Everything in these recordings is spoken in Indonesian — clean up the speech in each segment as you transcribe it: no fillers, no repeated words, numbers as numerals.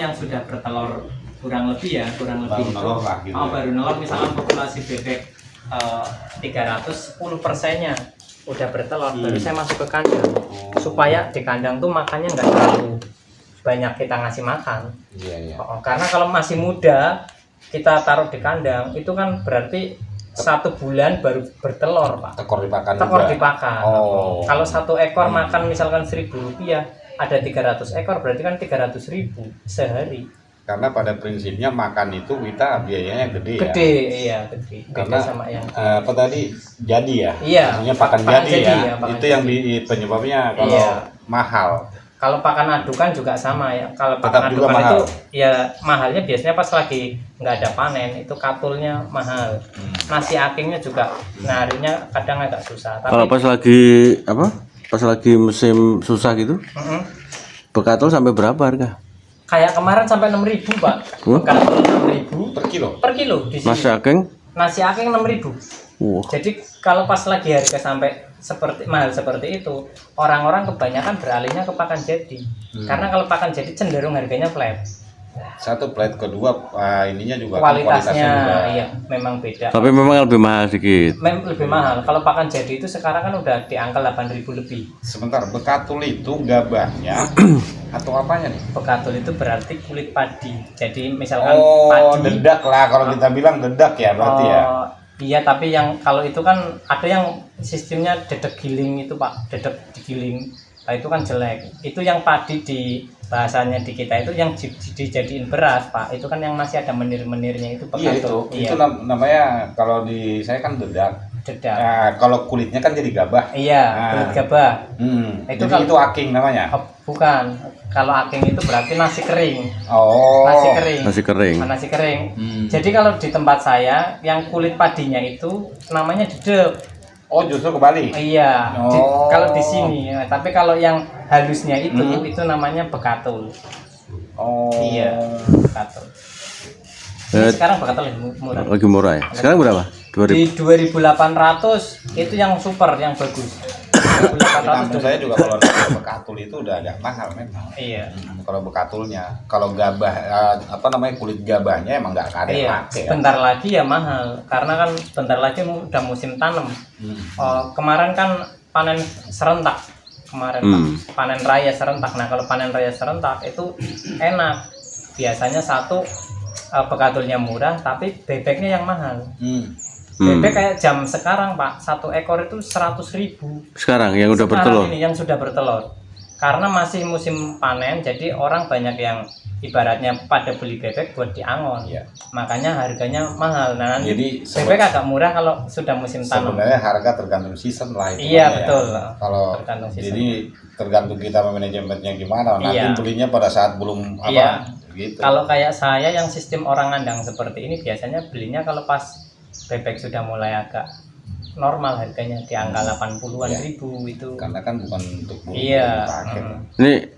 yang sudah bertelur kurang lebih baru itu nelor lah gitu. baru nelor, misalkan populasi bebek 310%-nya udah bertelur, baru saya masuk ke kandang supaya di kandang tuh makannya nggak terlalu banyak kita ngasih makan. Iya. Karena kalau masih muda kita taruh di kandang itu kan berarti 1 bulan baru bertelur, Pak. Tekor dipakan Tekor juga. dipakan. Kalau 1 ekor makan misalkan Rp1.000, ada 300 ekor berarti kan 300.000 sehari. Karena pada prinsipnya makan itu kita biayanya gede ya. Iya gede. Karena Beda sama yang apa tadi jadi ya? Iya. Maksudnya pakan jadi ya. pakan Itu yang penyebabnya kalau mahal. Kalau pakan adukan juga sama ya. Kalau Tetap pakan juga adukan mahal. itu ya mahalnya biasanya pas lagi nggak ada panen, itu katulnya mahal. Nasi akingnya juga nyarinya kadang agak susah. Tapi Kalau pas lagi apa? Pas lagi musim susah gitu, bekatul sampai berapa harga? kayak kemarin sampai 6.000, Pak. Bekatul 6.000 Per kilo. per kilo di sini. Nasi aking? Nasi aking 6.000. Wah. Jadi kalau pas lagi harga sampai mahal seperti itu, orang-orang kebanyakan beralihnya ke pakan jadi. Karena kalau pakan jadi cenderung harganya flat. Satu plate, kedua ininya juga Kualitasnya juga. iya memang beda. Tapi memang lebih mahal sedikit. Lebih mahal. Kalau pakan jadi itu sekarang kan udah di angka 8.000 lebih. Sebentar, bekatul itu gabahnya atau apanya nih? Bekatul itu berarti kulit padi. Jadi misalkan Oh, padi. dedak lah kalau kita bilang dedak ya berarti ya. Iya, tapi yang kalau itu kan ada yang sistemnya dedek giling itu, Pak. Dedek digiling. Nah, itu kan jelek. Itu yang padi di bahasanya di kita itu yang dijadiin beras, Pak. Itu kan yang masih ada menir-menirnya itu Iya bekatul. itu namanya kalau di saya kan dedak. Dedak. Nah, kalau kulitnya kan jadi gabah. Iya, kulit gabah. Itu Itu jadi itu aking namanya. Bukan. Kalau aking itu berarti nasi kering. Oh. Nasi kering. Nasi kering. Nasi kering. Jadi kalau di tempat saya yang kulit padinya itu namanya dedek. Oh, justru kebalik. Iya. Oh. Kalau di sini, ya. Tapi kalau yang halusnya itu namanya bekatul. Oh. Iya, bekatul. Ini sekarang bekatul lebih murah. Lagi murah ya. Sekarang berapa? 2000. Di 2.800 itu yang super, yang bagus. Di 2.800 kampung saya juga kalau ada bekatul itu udah agak mahal memang. Iya. Kalau bekatulnya, kalau gabah kulit gabahnya emang nggak ada yang Iya, pakai. sebentar lagi ya mahal karena kan sebentar lagi udah musim tanam. Kemarin kan panen serentak kemarin, Pak. Panen raya serentak. Nah, kalau panen raya serentak itu enak. Biasanya bekatulnya murah tapi bebeknya yang mahal. Bebek kayak jam sekarang, Pak, 1 ekor itu 100.000. Sekarang yang udah Sekarang bertelur. ini yang sudah bertelur. Karena masih musim panen, jadi orang banyak yang ibaratnya pada beli bebek buat diangon. Iya. Makanya harganya mahal. Nah, nanti Jadi bebek agak murah kalau sudah musim tanam. sebenarnya harga tergantung season lah itu. Iya, betul. Kalau Tergantung season. jadi tergantung kita manajemennya gimana. Nanti Iya. belinya pada saat belum Iya. gitu. Kalau kayak saya yang sistem orang ngandang seperti ini biasanya belinya kalau pas bebek sudah mulai agak normal harganya di angka 80-an Iya. ribu itu. Karena kan bukan untuk Iya. dipakai.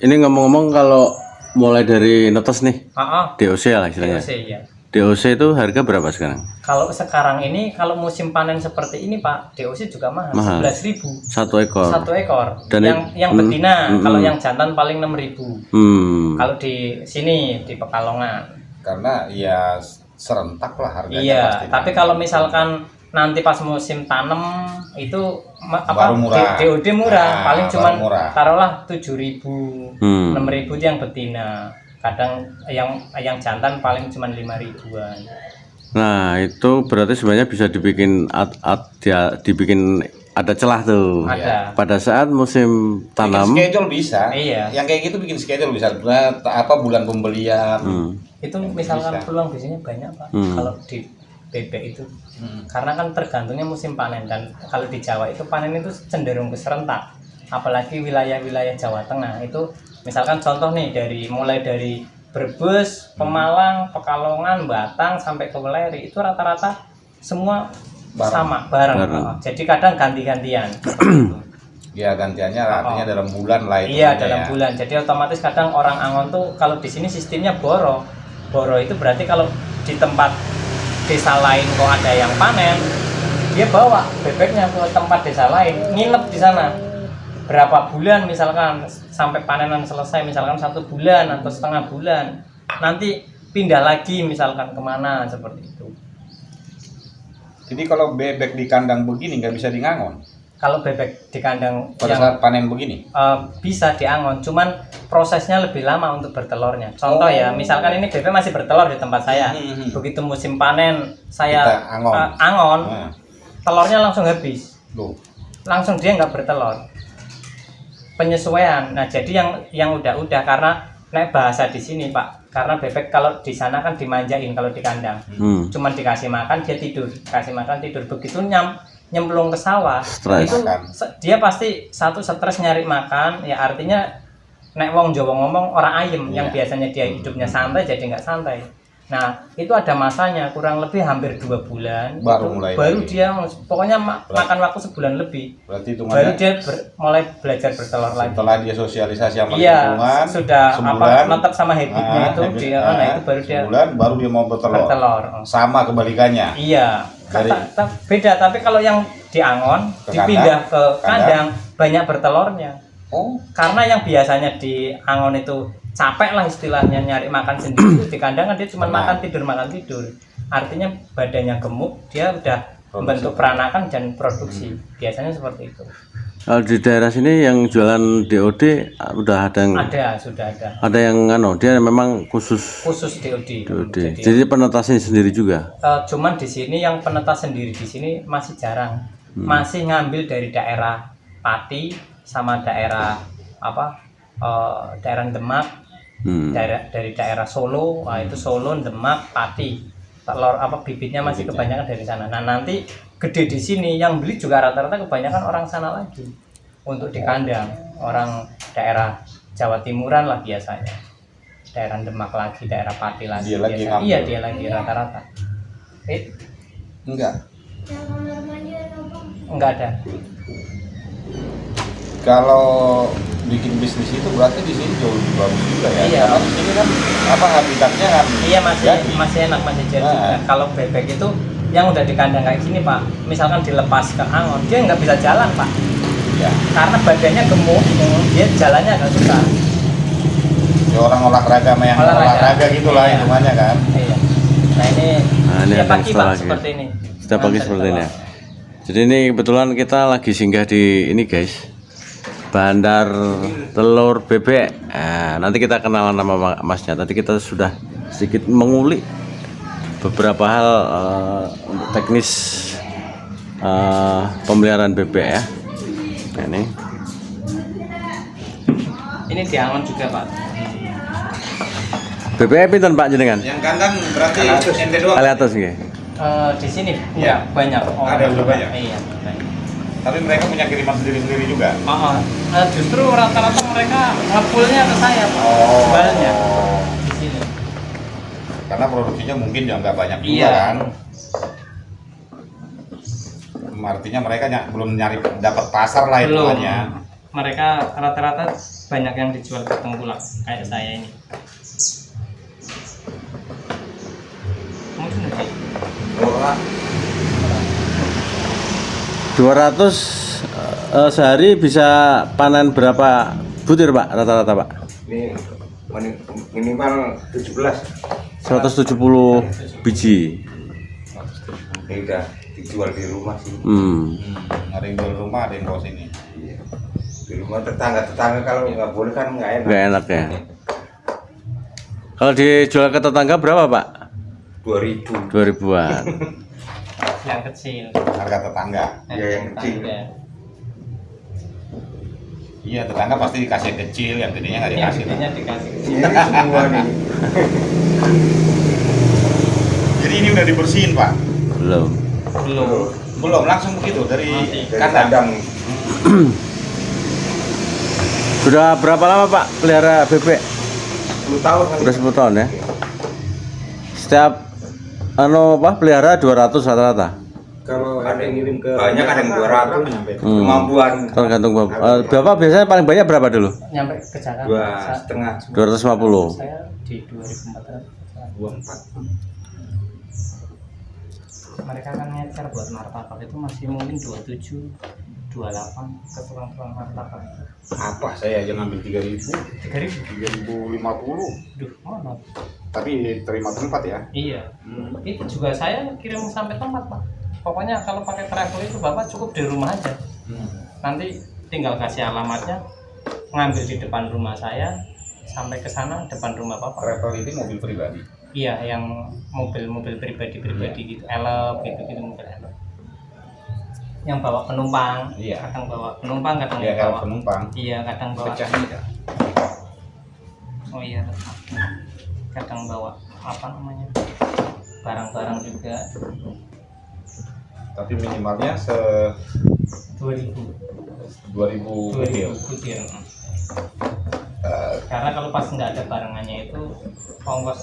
Ini ngomong-ngomong kalau mulai dari netes nih, DOC lah istilahnya. DOC, ya. DOC itu harga berapa sekarang? Kalau sekarang ini, kalau musim panen seperti ini, Pak, DOC juga mahal. 11.000 1 ekor. 1 ekor. Dan yang betina, kalau yang jantan paling 6.000. Kalau di sini di Pekalongan. Karena ya serentak lah harganya. Iya, pasti tapi naik. kalau misalkan nanti pas musim tanam itu Baru murah. DOD murah, paling baru cuman murah. taruhlah 7.000, 6.000 itu yang betina. Kadang yang jantan paling cuman 5.000-an. Nah, itu berarti sebenarnya bisa dibikin dibikin ada celah tuh. Ada. Pada saat musim tanam. Bikin schedule bisa. Iya. Yang kayak gitu bikin schedule bisa. Bulan pembelian. Itu misalkan peluang bisnisnya banyak, Pak. Kalau di bebek itu. Karena kan tergantungnya musim panen, dan kalau di Jawa itu panen itu cenderung ke serentak. Apalagi wilayah-wilayah Jawa Tengah itu misalkan contoh nih mulai dari Brebes, Pemalang, Pekalongan, Batang sampai ke Weleri itu rata-rata semua bareng. Jadi kadang ganti-gantian. Ya gantiannya artinya dalam bulan lah itu. Iya, dalam bulan. Jadi otomatis kadang orang Angon tuh kalau di sini sistemnya boro. Boro itu berarti kalau di tempat desa lain kok ada yang panen, dia bawa bebeknya ke tempat desa lain, nginep di sana berapa bulan, misalkan sampai panenan selesai, misalkan 1 bulan atau setengah bulan. nanti pindah lagi misalkan kemana seperti itu. Jadi kalau bebek di kandang begini nggak bisa diangon Kalau bebek di kandang pada saat panen begini. bisa diangon, cuman prosesnya lebih lama untuk bertelurnya. Contoh ya, misalkan ini bebek masih bertelur di tempat saya. Begitu musim panen saya Kita angon. angon, Nah, telurnya langsung habis. loh. Langsung dia nggak bertelur. Penyesuaian. Nah, jadi yang udah karena naik bahasa di sini, Pak. Karena bebek kalau di sana kan dimanjain kalau di kandang. Cuman dikasih makan dia tidur, kasih makan tidur. Begitu nyemplung ke sawah, Stres. itu dia pasti satu stres nyari makan, ya artinya nek wong Jawa ngomong orang ayem yang biasanya dia hidupnya santai jadi nggak santai. Nah, itu ada masanya kurang lebih hampir 2 bulan baru dia pokoknya makan waktu sebulan lebih. Berarti itu Baru dia mulai belajar bertelur lagi. setelah dia sosialisasi sama Iya, lingkungan sudah sebulan, mantap sama habitnya itu dia itu baru dia sebulan baru dia mau bertelur. Sama kebalikannya. Iya. Dari- Beda, tapi kalau yang diangon Ke dipindah ke kandang. banyak bertelurnya. Oh, Karena yang biasanya di angon itu capek lah istilahnya nyari makan sendiri, di kandang kan dia cuma makan tidur. Artinya badannya gemuk, dia udah membentuk peranakan dan produksi. Biasanya seperti itu. Kalau di daerah sini yang jualan DOD udah ada yang Sudah ada. ada yang dia memang khusus Khusus DOD. DOD. Jadi penetasnya sendiri juga. Cuman di sini yang penetas sendiri di sini masih jarang. Masih ngambil dari daerah Pati sama daerah daerah Demak, dari daerah Solo. Nah, itu Solo, Demak, Pati. Telur bibitnya masih kebanyakan dari sana. Nah, nanti gede di sini yang beli juga rata-rata kebanyakan orang sana lagi. Untuk di kandang, orang daerah Jawa Timuran lah biasanya. Daerah Demak lagi, daerah Pati lagi. Dia lagi biasanya. ngambil. Iya, dia lagi rata-rata. enggak. Enggak ada. Kalau bikin bisnis itu berarti di sini jauh lebih bagus juga ya. Iya. Karena di sini kan habitatnya kan. Iya, jadi. masih enak, masih jadi. Nah. Kalau bebek itu yang udah di kandang kayak gini, Pak, misalkan dilepas ke angon, dia nggak bisa jalan, Pak. Ya. Karena badannya gemuk, dia jalannya agak susah. Ya orang olahraga sama yang olahraga gitulah Iya. hitungannya kan. Iya. Nah ini ada setiap pagi, yang Pak, lagi. seperti ini. Setiap pagi seperti ini ya. Jadi ini kebetulan kita lagi singgah di ini guys, Bandar Telur Bebek. Nah, nanti kita kenalan nama masnya. Nanti kita sudah sedikit mengulik beberapa hal untuk teknis pemeliharaan bebek ya. Nah, Ini diangon juga, Pak. bebek pinten Pak jenengan? Yang kandang berarti ente doang. Kali atas nggih. Di sini Iya. banyak. Ada udah banyak. Iya. Tapi mereka punya kiriman sendiri-sendiri juga. Justru rata-rata mereka ngepulnya ke saya, Pak. Oh. Jualnya di sini. Karena produksinya mungkin ya nggak banyak juga Iya. kan. Artinya mereka belum nyari dapat pasar lah Belum. hitungannya. Mereka rata-rata banyak yang dijual ke tengkulak kayak saya ini. Mungkin aja. 200 sehari bisa panen berapa butir Pak rata-rata Pak? Ini minimal 17. 170 biji. Ini udah dijual di rumah sih. Ada yang jual rumah, ada yang bawa sini. Iya. Di rumah tetangga kalau nggak boleh kan nggak enak. Nggak enak ya. Kalau dijual ke tetangga berapa Pak? 2000. 2000-an. Yang kecil. Harga tetangga. Iya, yang kecil. Iya, tetangga pasti dikasih yang kecil, yang gedenya nggak Yang dikasih. gedenya dikasih kecil. Ini semua nih. Jadi ini udah dibersihin Pak? Belum. Belum. Belum, langsung begitu dari Masih. Dari kandang. kandang. Sudah berapa lama Pak pelihara bebek? 10 tahun kan. Udah 10 tahun ya. Setiap pelihara 200 rata-rata. Kalau ada yang ngirim ke banyak ada yang 200 Hmm. kemampuan Tergantung Bapak biasanya paling banyak berapa dulu? Nyampe ke Jakarta. 2,5 250. Saya di 2400. 24. Mereka kan ngecer buat martabak itu masih mungkin 27, 28 ke tukang-tukang martabak. Apa saya aja ngambil 3.000, 3.000. 3.050. Duh, mana? Tapi diterima tempat ya. Iya. Itu juga saya kirim sampai tempat Pak. Pokoknya kalau pakai travel itu Bapak cukup di rumah aja. Nanti tinggal kasih alamatnya, ngambil di depan rumah saya, sampai ke sana depan rumah Bapak. Travel ini mobil pribadi. Iya, yang mobil-mobil pribadi gitu, elop gitu mobil elop. Yang bawa penumpang, Iya. kadang bawa penumpang, kadang Iya, bawa penumpang. Iya, kadang bawa. Pecah tidak? Oh iya, kadang bawa apa namanya, barang-barang juga. Tapi minimalnya 2000 butir. butir. Karena kalau pas nggak ada barangannya itu ongkos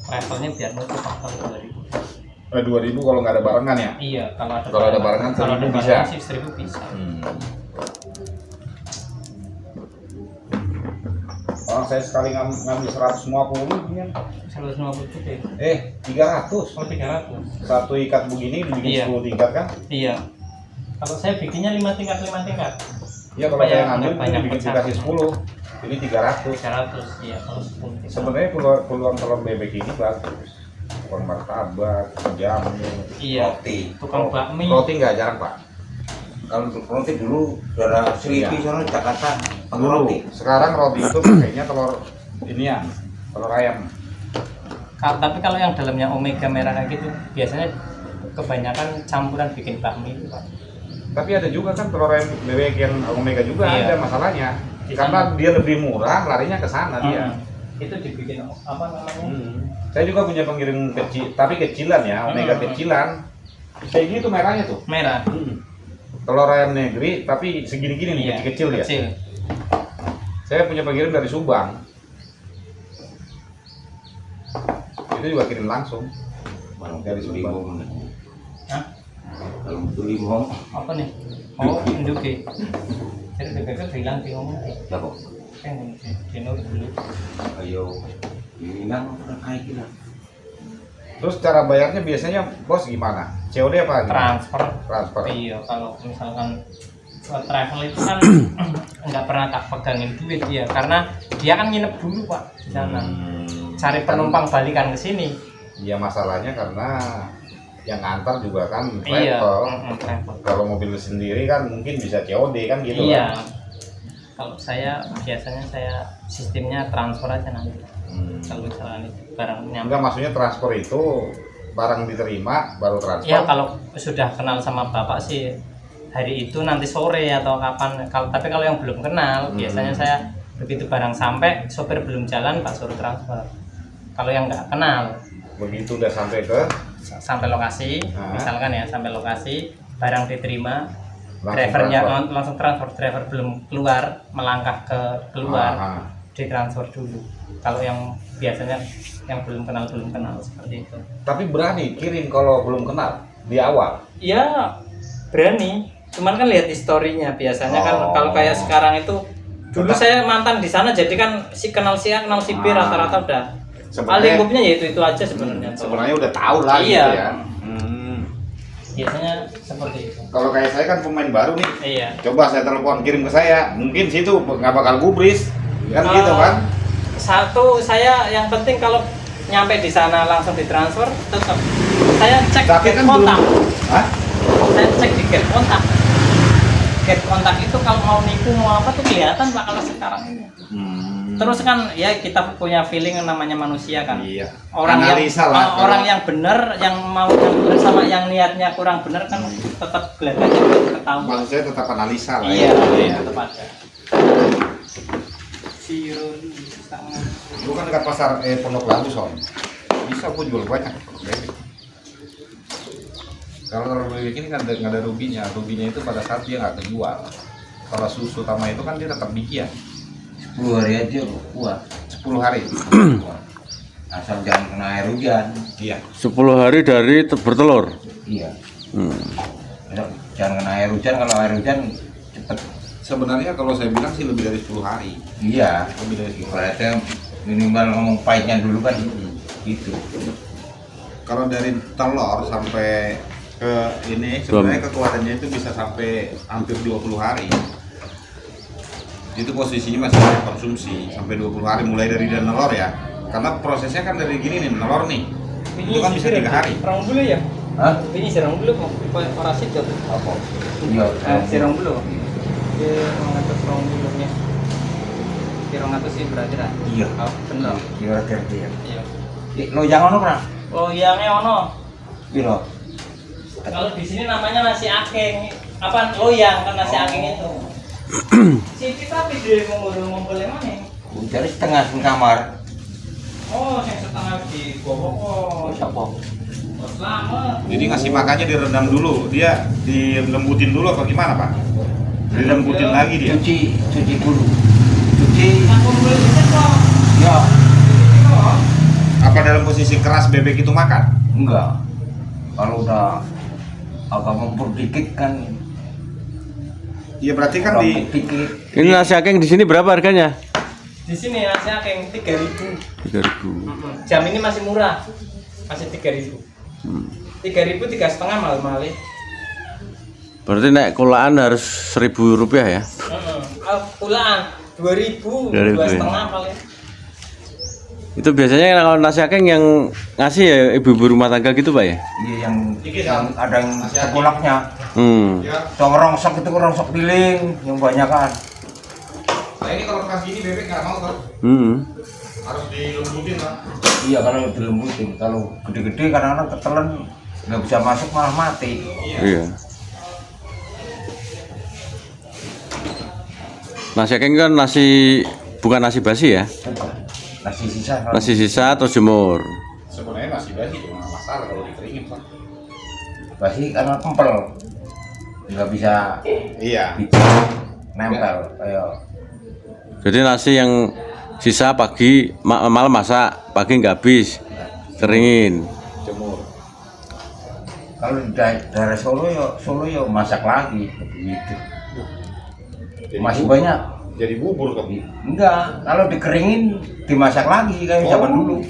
travelnya biar nutup faktor 2000. 2000 kalau nggak ada barengan ya? Iya, kalau ada barangan kalau ada 1000 bisa. barangan sih 1000 bisa. Orang saya sekali ngambil 150 gini. 150 butir. 300. Oh 300. Satu ikat begini dibikin Iya. 10 tingkat kan? Iya. Kalau saya bikinnya 5 tingkat. Iya, kalau Supaya saya ngambil nggak itu banyak dibikin pecah. dikasih 10. Ini 300. 300, iya kalau 10 tingkat. Sebenarnya peluang telur bebek ini bagus. Telur martabak, jamu, Iya. Roti. Tukang bakmi. roti nggak jarang Pak. Kalau untuk roti dulu saudara Selipi Iya. sana Jakarta pakai Dulu. roti. Sekarang roti itu pakainya telur inian, telur ayam. Tapi kalau yang dalamnya omega merah kayak gitu, biasanya kebanyakan campuran bikin bakmi itu Pak. Tapi ada juga kan telur ayam bebek yang omega juga Iya. ada masalahnya. Di Karena dia lebih murah, larinya ke sana dia. Itu dibikin apa namanya? Saya juga punya pengirim kecil, tapi kecilan ya, omega kecilan. Kayak gitu merahnya tuh. Merah. Telur ayam negeri, tapi segini-gini nih, Iya, kecil-kecil ya. Kecil. Saya punya pengirim dari Subang. Itu juga kirim langsung. Dari Subang. Hah? Kalau betul limong, Apa nih? Oh, Induke. Jadi bebeknya bilang di ngomong. siapa? Kan dinur dulu. Ayo, ini nang kayak gila. Terus cara bayarnya biasanya bos gimana? COD apa? Transfer. Transfer. Iya, kalau misalkan travel itu kan nggak pernah tak pegangin duit dia, karena dia kan nginep dulu Pak di sana. Cari penumpang balikan ke sini. Iya, masalahnya karena yang ngantar juga kan Iya, travel. travel. Kalau mobil sendiri kan mungkin bisa COD kan gitu Iya. kan. Kalau saya biasanya saya sistemnya transfer aja nanti. Kalau misalkan itu barang nyampe. Enggak, maksudnya transfer itu barang diterima baru transfer. Ya kalau sudah kenal sama bapak sih hari itu nanti sore atau kapan. Tapi kalau yang belum kenal biasanya saya begitu barang sampai sopir belum jalan Pak suruh transfer. Kalau yang nggak kenal Begitu udah sampai sampai lokasi, misalkan ya sampai lokasi barang diterima, Langsung drivernya transfer. langsung transfer, driver belum keluar melangkah ke keluar ditransfer dulu. Kalau yang biasanya yang belum kenal seperti itu. Tapi berani kirim kalau belum kenal di awal. Ya berani, cuman kan lihat historinya biasanya kan kalau kayak sekarang itu dulu saya mantan di sana jadi kan si kenal si A kenal si B rata-rata udah lingkupnya ya itu aja sebenarnya. Sebenarnya udah tahu lah Iya. gitu ya. Biasanya seperti itu. Kalau kayak saya kan pemain baru nih. Iya. Coba saya telepon kirim ke saya, mungkin situ nggak bakal gubris kan Kalau gitu kan. Satu saya yang penting kalau nyampe di sana langsung ditransfer tetap saya cek Tapi gate kan kontak. belum. Hah? Saya cek di gate kontak. Gate kontak itu kalau mau nipu mau apa tuh kelihatan Pak kalau sekarang ini. Terus kan ya kita punya feeling yang namanya manusia kan. Iya. Orang Analisa yang lah, orang kalau- yang benar yang mau yang benar sama yang niatnya kurang benar kan tetap gelagatnya ketahuan. Maksud saya tetap analisa lah. Iya, ya. tetap ada. Sirun sangat. Lu kan dekat pasar Pondok Labu soalnya. Bisa aku jual banyak. Kalau telur bebek ini kan nggak ada ruginya. Ruginya itu pada saat dia nggak kejual. Kalau susu utama itu kan dia tetap biki ya. 10 hari aja kuat. 10 hari. Asal jangan kena air hujan. Iya. 10 hari dari bertelur. Iya. Jangan kena air hujan, kalau air hujan cepet. Sebenarnya kalau saya bilang sih lebih dari 10 hari. Iya. Lebih dari 10 hari. Berarti minimal ngomong pahitnya dulu kan gitu. Kalau dari telur sampai ke ini sebenarnya kekuatannya itu bisa sampai hampir 20 hari. Itu posisinya masih ada konsumsi sampai 20 hari mulai dari dia nelor ya. Karena prosesnya kan dari gini nih, nelor nih. Itu kan bisa 3 hari. Rong dulu ya? Hah? Ini sirang dulu kok, parasit tuh. Apa? Iya. Sirang dulu. Mengatur rong dulunya. Sirang atas sih berarti lah. Iya. Oh, bener. Kira-kira dia. Iya. Lo jangan ono kan? Loyangnya ono. Iya. Kalau di sini namanya nasi aking. Apa loyang kan nasi aking itu. Si kita video ngumpul yang mana? Jadi setengah di kamar. Oh, yang setengah di bawah. Oh, Siapa? selamat. Jadi ngasih makannya direndam dulu, dia dilembutin dulu apa gimana Pak? Dilembutin lagi dia. Cuci dulu. Cuci. Aku boleh bisa kok. Ya. Apa dalam posisi keras bebek itu makan? Enggak. Kalau udah agak mempur dikit kan. Iya berarti kan di dikit. Ini nasi aking di sini berapa harganya? Di sini nasi aking 3.000. 3.000. Jam ini masih murah. Masih 3.000. 3.000 3,5 mal-mali. Berarti naik kulaan harus Rp1.000 ya? Pulaan 2.000, 2.000 2,5 ya. paling. Itu biasanya kalau nasi aking yang ngasih ya ibu-ibu rumah tangga gitu Pak ya? Iya yang ada yang sekolahnya. ya. Sama rongsok itu rongsok piling yang banyak kan. Nah ini kalau keras gini bebek nggak mau kan? Harus dilembutin lah. Iya kalau dilembutin. Kalau gede-gede kadang-kadang ketelan nggak bisa masuk malah mati. Iya. Nasi aking kan nasi bukan nasi basi ya? Bukan. Nasi sisa. Nasi sisa atau jemur? Sebenarnya masih basi cuma nggak masalah kalau dikeringin Pak. Basi karena kempel. Nggak bisa Iya. nempel. Ayo. Jadi nasi yang sisa pagi malam masak, pagi nggak habis, keringin. Jemur. Kalau di daerah Solo ya masak lagi begitu. Masih banyak. Jadi bubur kan? Enggak, kalau dikeringin dimasak lagi kayak zaman dulu.